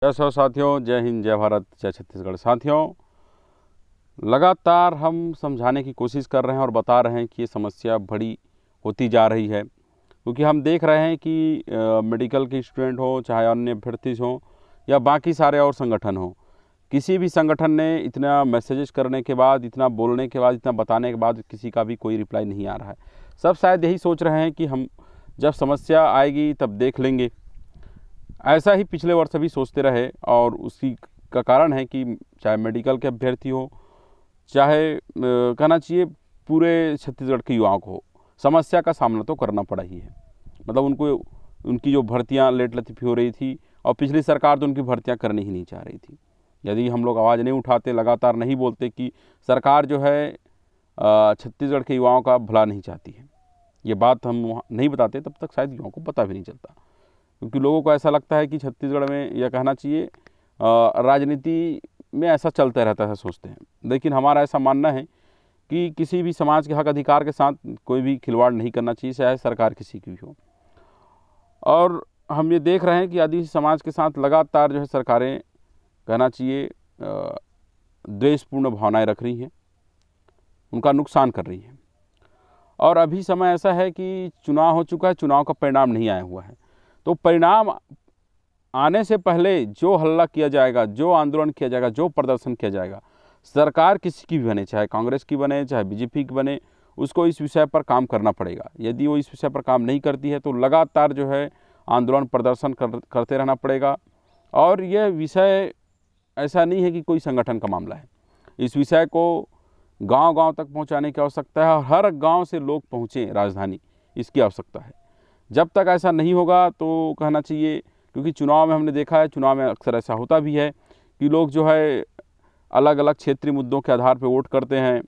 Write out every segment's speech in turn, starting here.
जय सौ साथियों, जय हिंद, जय भारत, जय छत्तीसगढ़। साथियों, लगातार हम समझाने की कोशिश कर रहे हैं और बता रहे हैं कि ये समस्या बड़ी होती जा रही है, क्योंकि हम देख रहे हैं कि मेडिकल के स्टूडेंट हों, चाहे अन्य अभ्यर्थी हों या बाकी सारे और संगठन हों, किसी भी संगठन ने इतना मैसेजेस करने के बाद, इतना बोलने के बाद, इतना बताने के बाद किसी का भी कोई रिप्लाई नहीं आ रहा है। सब शायद यही सोच रहे हैं कि हम जब समस्या आएगी तब देख लेंगे। ऐसा ही पिछले वर्ष भी सोचते रहे और उसी का कारण है कि चाहे मेडिकल के अभ्यर्थी हो, चाहे कहना चाहिए पूरे छत्तीसगढ़ के युवाओं को समस्या का सामना तो करना पड़ा ही है। मतलब उनको उनकी जो भर्तियां लेट लतीफ़ी हो रही थी और पिछली सरकार तो उनकी भर्तियां करनी ही नहीं चाह रही थी। यदि हम लोग आवाज़ नहीं उठाते, लगातार नहीं बोलते कि सरकार जो है छत्तीसगढ़ के युवाओं का भला नहीं चाहती है, ये बात हम नहीं बताते, तब तक शायद युवाओं को पता भी नहीं चलता। क्योंकि लोगों को ऐसा लगता है कि छत्तीसगढ़ में, यह कहना चाहिए राजनीति में ऐसा चलता रहता है, सोचते हैं। लेकिन हमारा ऐसा मानना है कि किसी भी समाज के हक अधिकार के साथ कोई भी खिलवाड़ नहीं करना चाहिए, चाहे सरकार किसी की भी हो। और हम ये देख रहे हैं कि आदिवासी समाज के साथ लगातार जो है सरकारें, कहना चाहिए द्वेषपूर्ण भावनाएं रख रही हैं, उनका नुकसान कर रही हैं। और अभी समय ऐसा है कि चुनाव हो चुका है, चुनाव का परिणाम नहीं आया हुआ है। तो परिणाम आने से पहले जो हल्ला किया जाएगा, जो आंदोलन किया जाएगा, जो प्रदर्शन किया जाएगा, सरकार किसी की भी बने, चाहे कांग्रेस की बने, चाहे बीजेपी की बने, उसको इस विषय पर काम करना पड़ेगा। यदि वो इस विषय पर काम नहीं करती है तो लगातार जो है आंदोलन प्रदर्शन करते रहना पड़ेगा। और यह विषय ऐसा नहीं है कि कोई संगठन का मामला है। इस विषय को गांव-गांव तक पहुंचाने की आवश्यकता है और हर गांव से लोग पहुंचें राजधानी, इसकी आवश्यकता है। जब तक ऐसा नहीं होगा तो कहना चाहिए, क्योंकि चुनाव में हमने देखा है, चुनाव में अक्सर ऐसा होता भी है कि लोग जो है अलग अलग क्षेत्रीय मुद्दों के आधार पर वोट करते हैं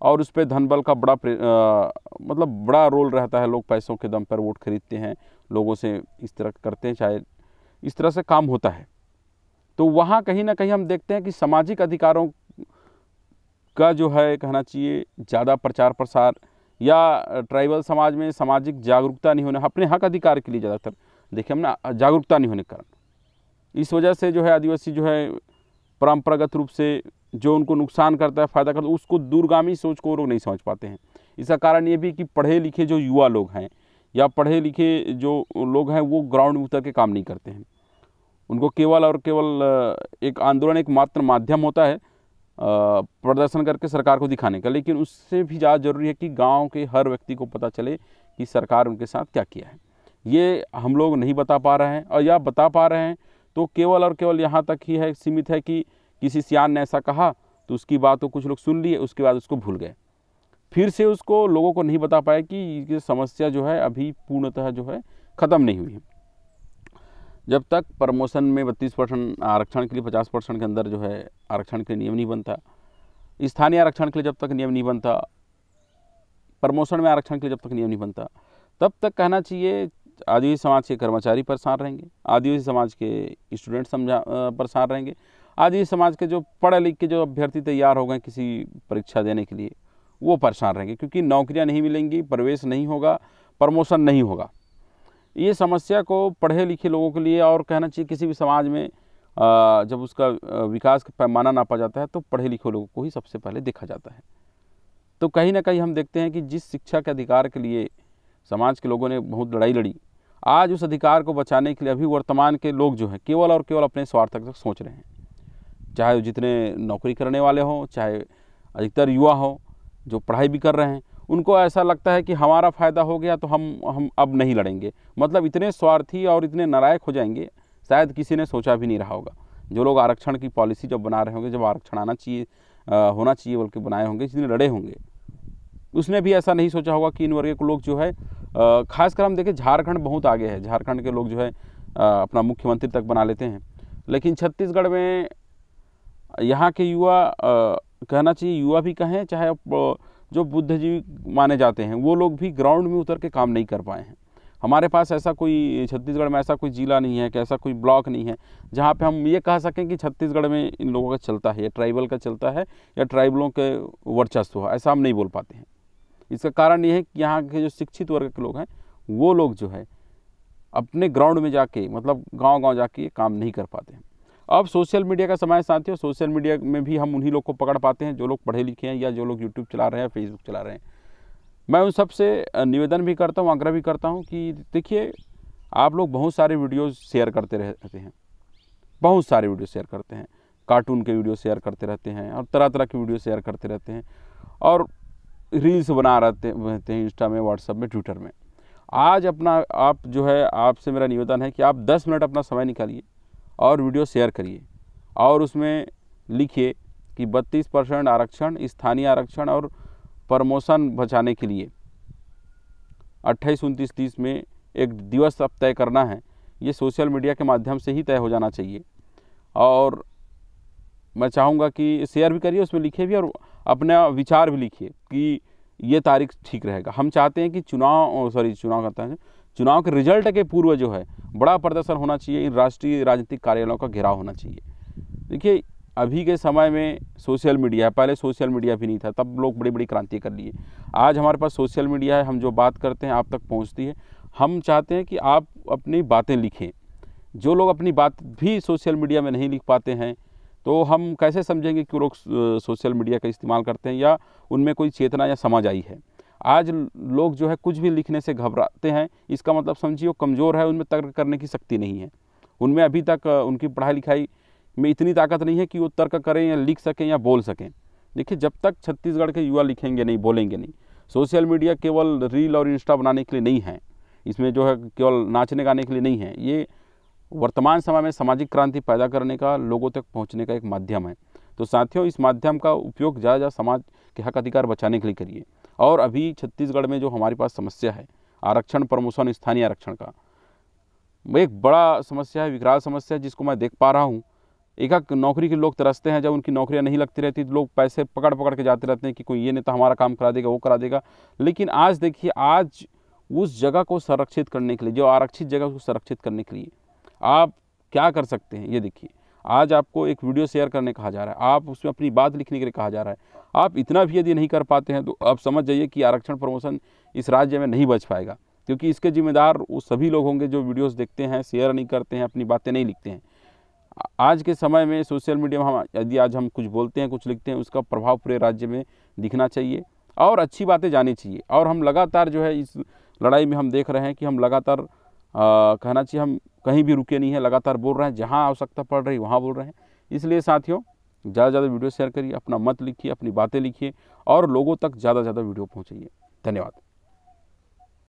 और उस पर धन बल का बड़ा रोल रहता है। लोग पैसों के दम पर वोट खरीदते हैं, लोगों से इस तरह करते हैं, चाहे इस तरह से काम होता है। तो वहाँ कहीं ना कहीं हम देखते हैं कि सामाजिक अधिकारों का जो है, कहना चाहिए ज़्यादा प्रचार प्रसार, या ट्राइबल समाज में सामाजिक जागरूकता नहीं होने, अपने हक अधिकार के लिए ज़्यादातर देखिए हम ना जागरूकता नहीं होने के कारण, इस वजह से जो है आदिवासी जो है परंपरागत रूप से जो उनको नुकसान करता है, फ़ायदा करता है, उसको दूरगामी सोच को लोग नहीं समझ पाते हैं। इसका कारण ये भी कि पढ़े लिखे जो युवा लोग हैं या पढ़े लिखे जो लोग हैं, वो ग्राउंड में उतर के काम नहीं करते हैं। उनको केवल और केवल एक आंदोलन एक मात्र माध्यम होता है प्रदर्शन करके सरकार को दिखाने का। लेकिन उससे भी ज़्यादा ज़रूरी है कि गांव के हर व्यक्ति को पता चले कि सरकार उनके साथ क्या किया है। ये हम लोग नहीं बता पा रहे हैं, और या बता पा रहे हैं तो केवल और केवल यहाँ तक ही है, सीमित है कि किसी सियान ने ऐसा कहा तो उसकी बात को कुछ लोग सुन लिए, उसके बाद उसको भूल गए, फिर से उसको लोगों को नहीं बता पाए कि ये समस्या जो है अभी पूर्णतः जो है ख़त्म नहीं हुई है। जब तक प्रमोशन में 32% आरक्षण के लिए 50% के अंदर जो है आरक्षण के नियम नहीं बनता, स्थानीय आरक्षण के लिए जब तक नियम नहीं बनता, प्रमोशन में आरक्षण के लिए जब तक नियम नहीं बनता, तब तक कहना चाहिए आदिवासी समाज के कर्मचारी परेशान रहेंगे, आदिवासी समाज के स्टूडेंट परेशान रहेंगे, आदिवासी समाज के जो पढ़े लिख के जो अभ्यर्थी तैयार हो गए किसी परीक्षा देने के लिए, वो परेशान रहेंगे, क्योंकि नौकरियां नहीं मिलेंगी, प्रवेश नहीं होगा, प्रमोशन नहीं होगा। ये समस्या को पढ़े लिखे लोगों के लिए, और कहना चाहिए किसी भी समाज में जब उसका विकास का पैमाना नापा जाता है तो पढ़े लिखे लोगों को ही सबसे पहले देखा जाता है। तो कहीं ना कहीं हम देखते हैं कि जिस शिक्षा के अधिकार के लिए समाज के लोगों ने बहुत लड़ाई लड़ी, आज उस अधिकार को बचाने के लिए अभी वर्तमान के लोग जो हैं केवल और केवल अपने स्वार्थ तक सोच रहे हैं। चाहे जितने नौकरी करने वाले हों, चाहे अधिकतर युवा हों जो पढ़ाई भी कर रहे हैं, उनको ऐसा लगता है कि हमारा फ़ायदा हो गया तो हम अब नहीं लड़ेंगे। मतलब इतने स्वार्थी और इतने नालायक हो जाएंगे, शायद किसी ने सोचा भी नहीं रहा होगा। जो लोग आरक्षण की पॉलिसी जब बना रहे होंगे, जब आरक्षण आना चाहिए होना चाहिए बल्कि बनाए होंगे, जिसने लड़े होंगे, उसने भी ऐसा नहीं सोचा होगा कि इन वर्ग के लोग जो है, खासकर हम देखें झारखंड बहुत आगे है, झारखंड के लोग जो है अपना मुख्यमंत्री तक बना लेते हैं। लेकिन छत्तीसगढ़ में यहाँ के युवा, कहना चाहिए युवा भी कहें, चाहे जो बुद्धिजीवी माने जाते हैं, वो लोग भी ग्राउंड में उतर के काम नहीं कर पाए हैं। हमारे पास ऐसा कोई, छत्तीसगढ़ में ऐसा कोई जिला नहीं है कि ऐसा कोई ब्लॉक नहीं है जहाँ पे हम ये कह सकें कि छत्तीसगढ़ में इन लोगों का चलता है, या ट्राइबल का चलता है, या ट्राइबलों के वर्चस्व है, ऐसा हम नहीं बोल पाते हैं। इसका कारण ये है कि यहाँ के जो शिक्षित वर्ग के लोग हैं, वो लोग जो है अपने ग्राउंड में जाके, मतलब गांव-गांव जाके काम नहीं कर पाते हैं। अब सोशल मीडिया का समय है साथियों, सोशल मीडिया में भी हम उन्हीं लोग को पकड़ पाते हैं जो लोग पढ़े लिखे हैं या जो लोग यूट्यूब चला रहे हैं, फेसबुक चला रहे हैं। मैं उन सबसे निवेदन भी करता हूँ, आग्रह भी करता हूँ कि देखिए, आप लोग बहुत सारे वीडियोज़ शेयर करते रहते हैं, बहुत सारे वीडियो शेयर करते हैं, कार्टून के वीडियो शेयर करते रहते हैं और तरह तरह के वीडियो शेयर करते रहते हैं और रील्स बना रहते हैं इंस्टा में, व्हाट्सएप में, ट्विटर में। आज अपना आप जो है, आपसे मेरा निवेदन है कि आप 10 मिनट अपना समय निकालिए और वीडियो शेयर करिए और उसमें लिखिए कि 32% आरक्षण, स्थानीय आरक्षण और प्रमोशन बचाने के लिए 28, 29, 30 में एक दिवस अब तय करना है। ये सोशल मीडिया के माध्यम से ही तय हो जाना चाहिए और मैं चाहूँगा कि शेयर भी करिए, उसमें लिखिए भी और अपना विचार भी लिखिए कि ये तारीख ठीक रहेगा। हम चाहते हैं कि चुनाव के रिजल्ट के पूर्व जो है बड़ा प्रदर्शन होना चाहिए, इन राष्ट्रीय राजनीतिक कार्यालयों का घेराव होना चाहिए। देखिए, अभी के समय में सोशल मीडिया है, पहले सोशल मीडिया भी नहीं था, तब लोग बड़ी बड़ी क्रांति कर लिए। आज हमारे पास सोशल मीडिया है, हम जो बात करते हैं आप तक पहुंचती है। हम चाहते हैं कि आप अपनी बातें लिखें। जो लोग अपनी बात भी सोशल मीडिया में नहीं लिख पाते हैं, तो हम कैसे समझेंगे कि वो लोग सोशल मीडिया का इस्तेमाल करते हैं या उनमें कोई चेतना या समझ आई है। आज लोग जो है कुछ भी लिखने से घबराते हैं, इसका मतलब समझिए वो कमज़ोर है, उनमें तर्क करने की शक्ति नहीं है, उनमें अभी तक उनकी पढ़ाई लिखाई में इतनी ताकत नहीं है कि वो तर्क करें या लिख सकें या बोल सकें। देखिए, जब तक छत्तीसगढ़ के युवा लिखेंगे नहीं, बोलेंगे नहीं, सोशल मीडिया केवल रील और इंस्टा बनाने के लिए नहीं है, इसमें जो है केवल नाचने गाने के लिए नहीं है, ये वर्तमान समय में सामाजिक क्रांति पैदा करने का, लोगों तक पहुंचने का एक माध्यम है। तो साथियों, इस माध्यम का उपयोग ज़्यादा समाज के हक अधिकार बचाने के लिए करिए। और अभी छत्तीसगढ़ में जो हमारे पास समस्या है आरक्षण, प्रमोशन, स्थानीय आरक्षण का, एक बड़ा समस्या है, विकराल समस्या है, जिसको मैं देख पा रहा हूँ। एक नौकरी के लोग तरसते हैं, जब उनकी नौकरियां नहीं लगती रहती तो लोग पैसे पकड़ पकड़ के जाते रहते हैं कि कोई ये नेता हमारा काम करा देगा, वो करा देगा। लेकिन आज देखिए, आज उस जगह को संरक्षित करने के लिए, जो आरक्षित जगह को संरक्षित करने के लिए आप क्या कर सकते हैं, ये देखिए। आज आपको एक वीडियो शेयर करने कहा जा रहा है, आप उसमें अपनी बात लिखने के लिए कहा जा रहा है। आप इतना भी यदि नहीं कर पाते हैं तो आप समझ जाइए कि आरक्षण, प्रमोशन इस राज्य में नहीं बच पाएगा, क्योंकि इसके जिम्मेदार वो सभी लोग होंगे जो वीडियोज़ देखते हैं, शेयर नहीं करते हैं, अपनी बातें नहीं लिखते हैं। आज के समय में सोशल मीडिया में यदि आज हम कुछ बोलते हैं, कुछ लिखते हैं, उसका प्रभाव पूरे राज्य में दिखना चाहिए और अच्छी बातें जानी चाहिए। और हम लगातार जो है इस लड़ाई में हम देख रहे हैं कि हम लगातार कहना चाहिए हम कहीं भी रुके नहीं हैं, लगातार बोल रहे हैं, जहां आवश्यकता पड़ रही वहां बोल रहे हैं। इसलिए साथियों, ज़्यादा से ज़्यादा वीडियो शेयर करिए, अपना मत लिखिए, अपनी बातें लिखिए और लोगों तक ज़्यादा से ज़्यादा वीडियो पहुंचाइए। धन्यवाद।